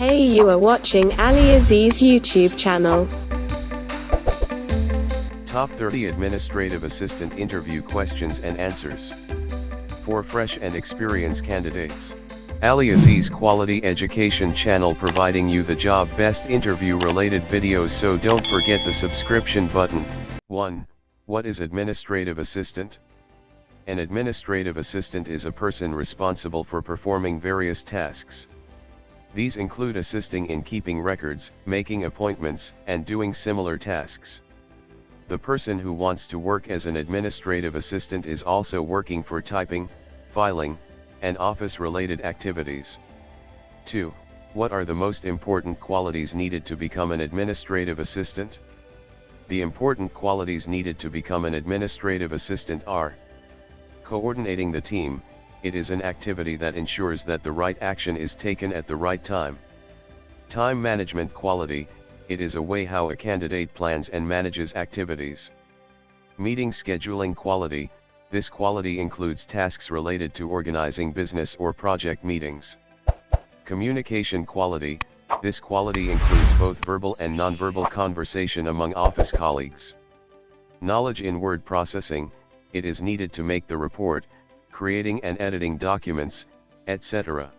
Hey, you are watching AliAziz YouTube channel. Top 30 Administrative Assistant Interview Questions and Answers for fresh and experienced candidates. AliAziz Quality Education channel providing you the job best interview related videos, so don't forget the subscription button. 1. What is administrative assistant? An administrative assistant is a person responsible for performing various tasks. These include assisting in keeping records, making appointments, and doing similar tasks. The person who wants to work as an administrative assistant is also working for typing, filing, and office-related activities. 2. What are the most important qualities needed to become an administrative assistant? The important qualities needed to become an administrative assistant are: coordinating the team. It is an activity that ensures that the right action is taken at the right time. Time management quality. It is a way how a candidate plans and manages activities. Meeting scheduling quality. This quality includes tasks related to organizing business or project meetings. Communication quality. This quality includes both verbal and nonverbal conversation among office colleagues. Knowledge in word processing. It is needed to make the report, creating and editing documents, etc.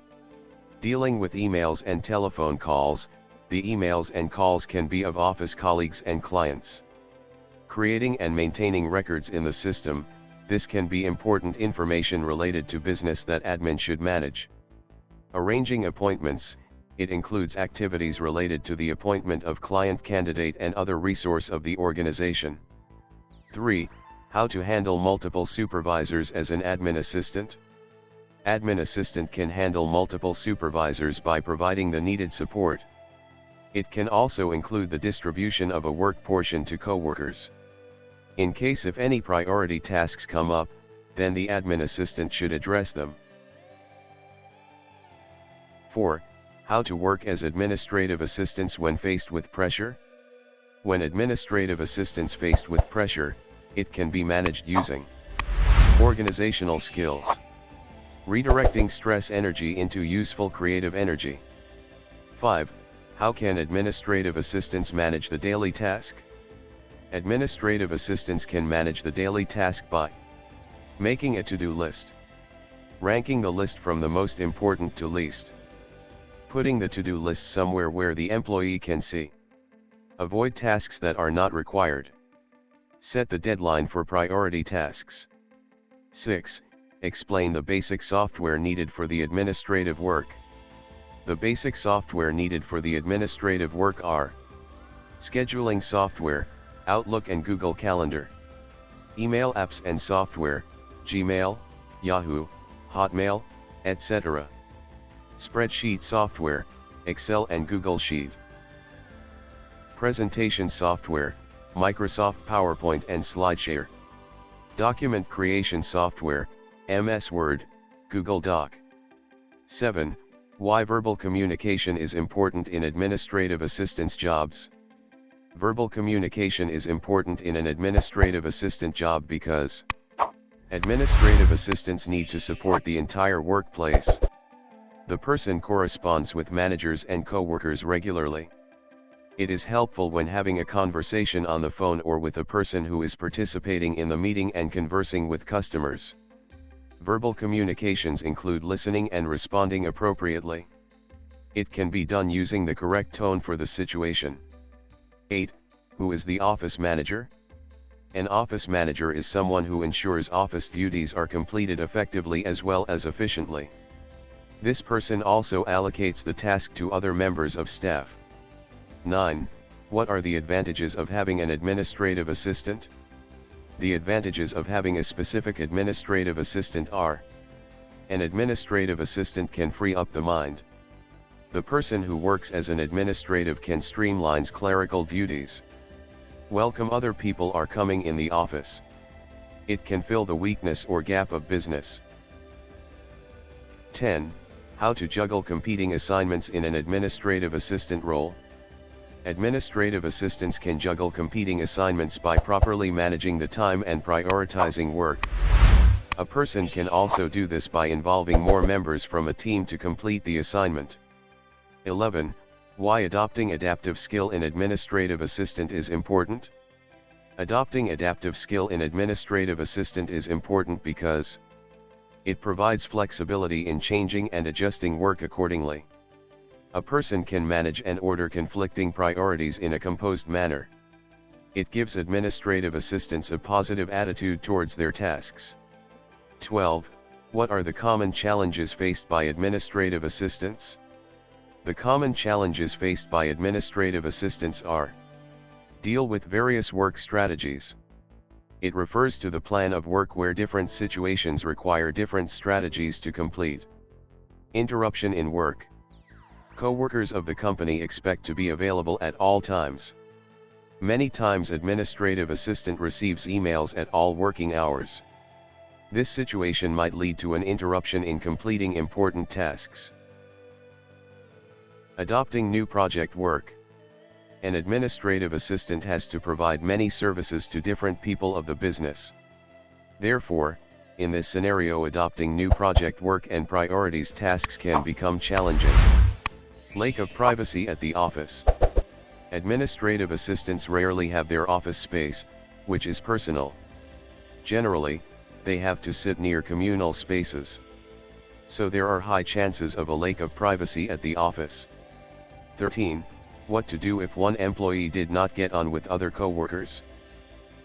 Dealing with emails and telephone calls. The emails and calls can be of office colleagues and clients. Creating and maintaining records in the system. This can be important information related to business that admin should manage. Arranging appointments. It includes activities related to the appointment of client, candidate, and other resource of the organization. 3. How to handle multiple supervisors as an admin assistant? Admin assistant can handle multiple supervisors by providing the needed support. It can also include the distribution of a work portion to coworkers. In case if any priority tasks come up, then the admin assistant should address them. 4. How to work as administrative assistants when faced with pressure? When administrative assistants faced with pressure, it can be managed using organizational skills, redirecting stress energy into useful creative energy. 5. How can administrative assistants manage the daily task? Administrative assistants can manage the daily task by making a to-do list, ranking the list from the most important to least, putting the to-do list somewhere where the employee can see, avoid tasks that are not required, set the deadline for priority tasks. 6. Explain the basic software needed for the administrative work. The basic software needed for the administrative work are scheduling software, Outlook and Google Calendar, email apps and software, Gmail, Yahoo, Hotmail, etc. Spreadsheet software, Excel and Google Sheet. Presentation software, Microsoft PowerPoint and SlideShare. Document creation software, MS Word, Google Doc. 7. Why verbal communication is important in administrative assistance jobs. Verbal communication is important in an administrative assistant job because administrative assistants need to support the entire workplace. The person corresponds with managers and coworkers regularly. It is helpful when having a conversation on the phone or with a person who is participating in the meeting and conversing with customers. Verbal communications include listening and responding appropriately. It can be done using the correct tone for the situation. 8. Who is the office manager? An office manager is someone who ensures office duties are completed effectively as well as efficiently. This person also allocates the task to other members of staff. 9. What are the advantages of having an administrative assistant? The advantages of having a specific administrative assistant are: an administrative assistant can free up the mind. The person who works as an administrative can streamline clerical duties. Welcome other people are coming in the office. It can fill the weakness or gap of business. 10. How to juggle competing assignments in an administrative assistant role. Administrative assistants can juggle competing assignments by properly managing the time and prioritizing work. A person can also do this by involving more members from a team to complete the assignment. 11. Why adopting adaptive skill in administrative assistant is important? Adopting adaptive skill in administrative assistant is important because it provides flexibility in changing and adjusting work accordingly. A person can manage and order conflicting priorities in a composed manner. It gives administrative assistants a positive attitude towards their tasks. 12. What are the common challenges faced by administrative assistants? The common challenges faced by administrative assistants are: deal with various work strategies. It refers to the plan of work where different situations require different strategies to complete. Interruption in work. Co-workers of the company expect to be available at all times. Many times administrative assistant receives emails at all working hours. This situation might lead to an interruption in completing important tasks. Adopting new project work. An administrative assistant has to provide many services to different people of the business. Therefore, in this scenario, adopting new project work and priorities tasks can become challenging. Lack of privacy at the office. Administrative assistants rarely have their office space, which is personal. Generally, they have to sit near communal spaces. So there are high chances of a lack of privacy at the office. 13. What to do if one employee did not get on with other co-workers?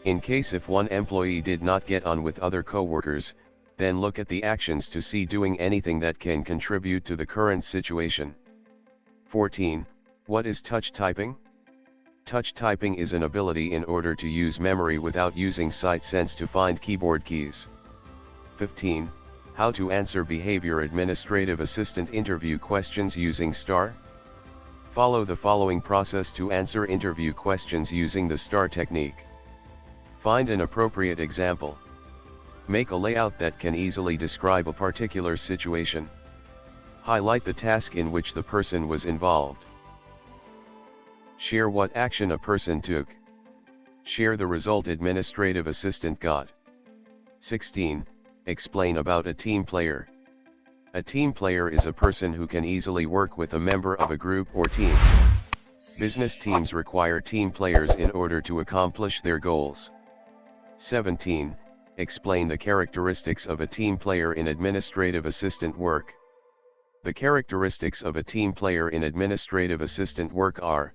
In case if one employee did not get on with other co-workers, then look at the actions to see doing anything that can contribute to the current situation. 14. What is touch typing? Touch typing is an ability in order to use memory without using sight sense to find keyboard keys. 15. How to answer behavior administrative assistant interview questions using STAR? Follow the following process to answer interview questions using the STAR technique. Find an appropriate example. Make a layout that can easily describe a particular situation. Highlight the task in which the person was involved. Share what action a person took. Share the result administrative assistant got. 16. Explain about a team player. A team player is a person who can easily work with a member of a group or team. Business teams require team players in order to accomplish their goals. 17. Explain the characteristics of a team player in administrative assistant work. The characteristics of a team player in administrative assistant work are: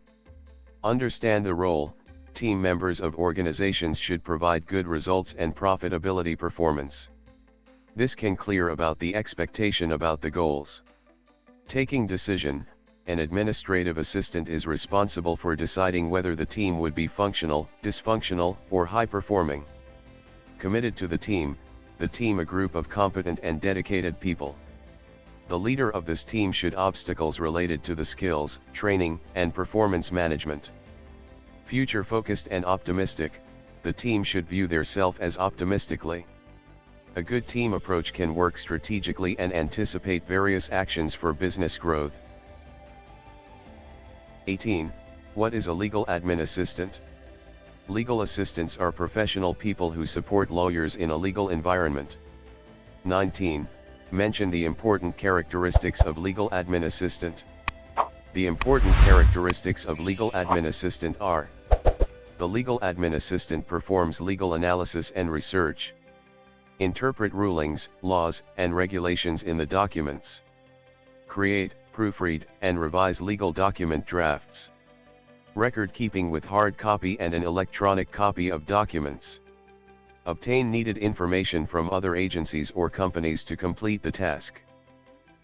understand the role. Team members of organizations should provide good results and profitability performance. This can clear about the expectation about the goals. Taking decision. An administrative assistant is responsible for deciding whether the team would be functional, dysfunctional, or high-performing. Committed to the team a group of competent and dedicated people. The leader of this team should obstacles related to the skills, training, and performance management. Future-focused and optimistic, the team should view theirself as optimistically. A good team approach can work strategically and anticipate various actions for business growth. 18. What is a legal admin assistant? Legal assistants are professional people who support lawyers in a legal environment. 19. Mention the important characteristics of legal admin assistant. The important characteristics of legal admin assistant are: the legal admin assistant performs legal analysis and research. Interpret rulings, laws, and regulations in the documents. Create, proofread, and revise legal document drafts. Record keeping with hard copy and an electronic copy of documents. Obtain needed information from other agencies or companies to complete the task.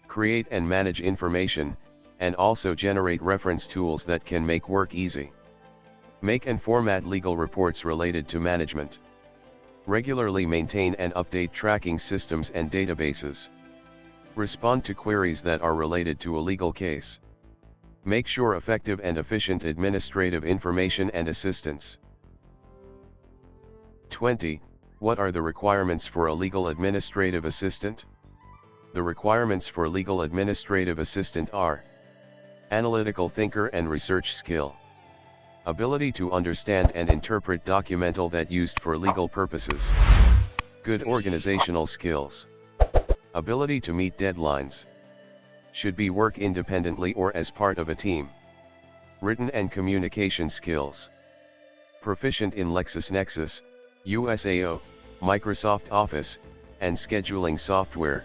Create and manage information, and also generate reference tools that can make work easy. Make and format legal reports related to management. Regularly maintain and update tracking systems and databases. Respond to queries that are related to a legal case. Make sure effective and efficient administrative information and assistance. 20. What are the requirements for a legal administrative assistant? The requirements for legal administrative assistant are: analytical thinker and research skill. Ability to understand and interpret documental that used for legal purposes. Good organizational skills. Ability to meet deadlines. Should be work independently or as part of a team. Written and communication skills. Proficient in LexisNexis, USAO, Microsoft Office, and scheduling software.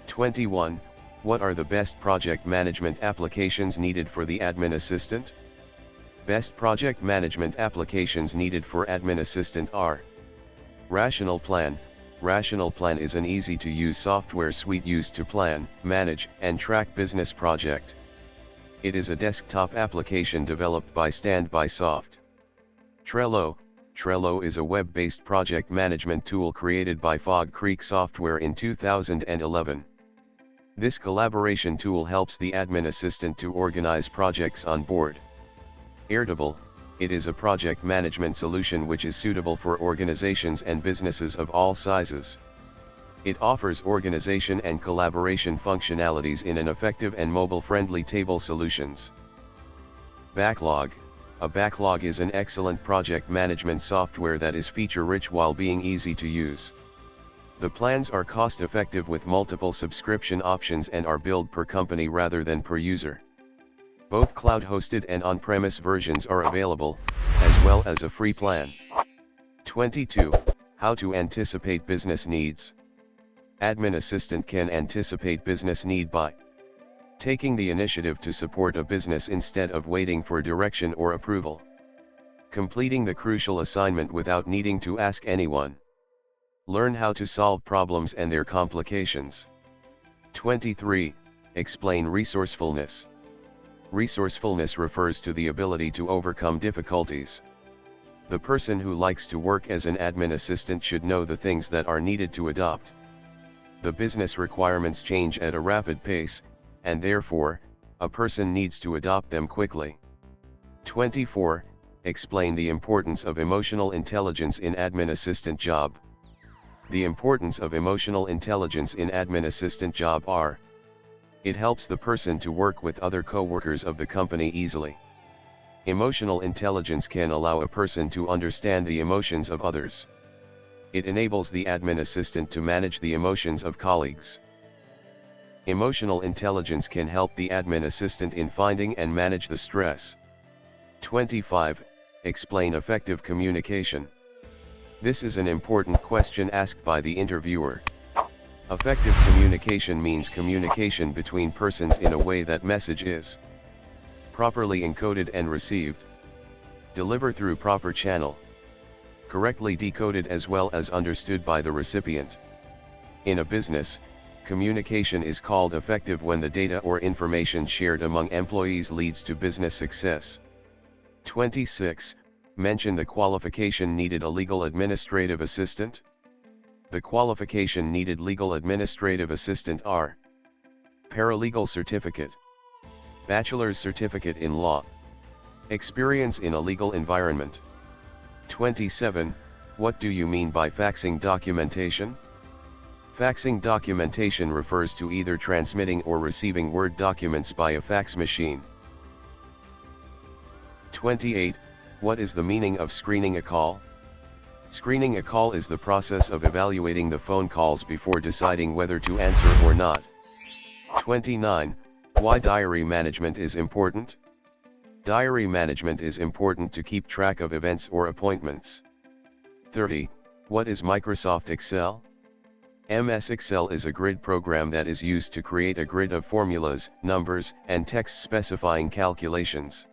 21. What are the best project management applications needed for the admin assistant? Best project management applications needed for admin assistant are: Rational Plan. Rational Plan is an easy-to-use software suite used to plan, manage, and track business project. It is a desktop application developed by Standby Soft. Trello. Trello is a web-based project management tool created by Fog Creek Software in 2011. This collaboration tool helps the admin assistant to organize projects on board. Airtable. It is a project management solution which is suitable for organizations and businesses of all sizes. It offers organization and collaboration functionalities in an effective and mobile-friendly table solutions. Backlog. A backlog is an excellent project management software that is feature-rich while being easy to use. The plans are cost-effective with multiple subscription options and are billed per company rather than per user. Both cloud-hosted and on-premise versions are available, as well as a free plan. 22. How to anticipate business needs. Admin assistant can anticipate business need by taking the initiative to support a business instead of waiting for direction or approval. Completing the crucial assignment without needing to ask anyone. Learn how to solve problems and their complications. 23. Explain resourcefulness. Resourcefulness refers to the ability to overcome difficulties. The person who likes to work as an admin assistant should know the things that are needed to adopt. The business requirements change at a rapid pace, and therefore, a person needs to adopt them quickly. 24. Explain the importance of emotional intelligence in admin assistant job. The importance of emotional intelligence in admin assistant job are: it helps the person to work with other co-workers of the company easily. Emotional intelligence can allow a person to understand the emotions of others. It enables the admin assistant to manage the emotions of colleagues. Emotional intelligence can help the admin assistant in finding and manage the stress. 25. Explain effective communication. This is an important question asked by the interviewer. Effective communication means communication between persons in a way that message is properly encoded and received, delivered through proper channel, correctly decoded as well as understood by the recipient. In a business, communication is called effective when the data or information shared among employees leads to business success. 26. Mention the qualification needed a legal administrative assistant. The qualification needed legal administrative assistant are: paralegal certificate, bachelor's certificate in law, experience in a legal environment. 27. What do you mean by faxing documentation? Faxing documentation refers to either transmitting or receiving Word documents by a fax machine. 28. What is the meaning of screening a call? Screening a call is the process of evaluating the phone calls before deciding whether to answer or not. 29. Why diary management is important? Diary management is important to keep track of events or appointments. 30. What is Microsoft Excel? MS Excel is a grid program that is used to create a grid of formulas, numbers, and text specifying calculations.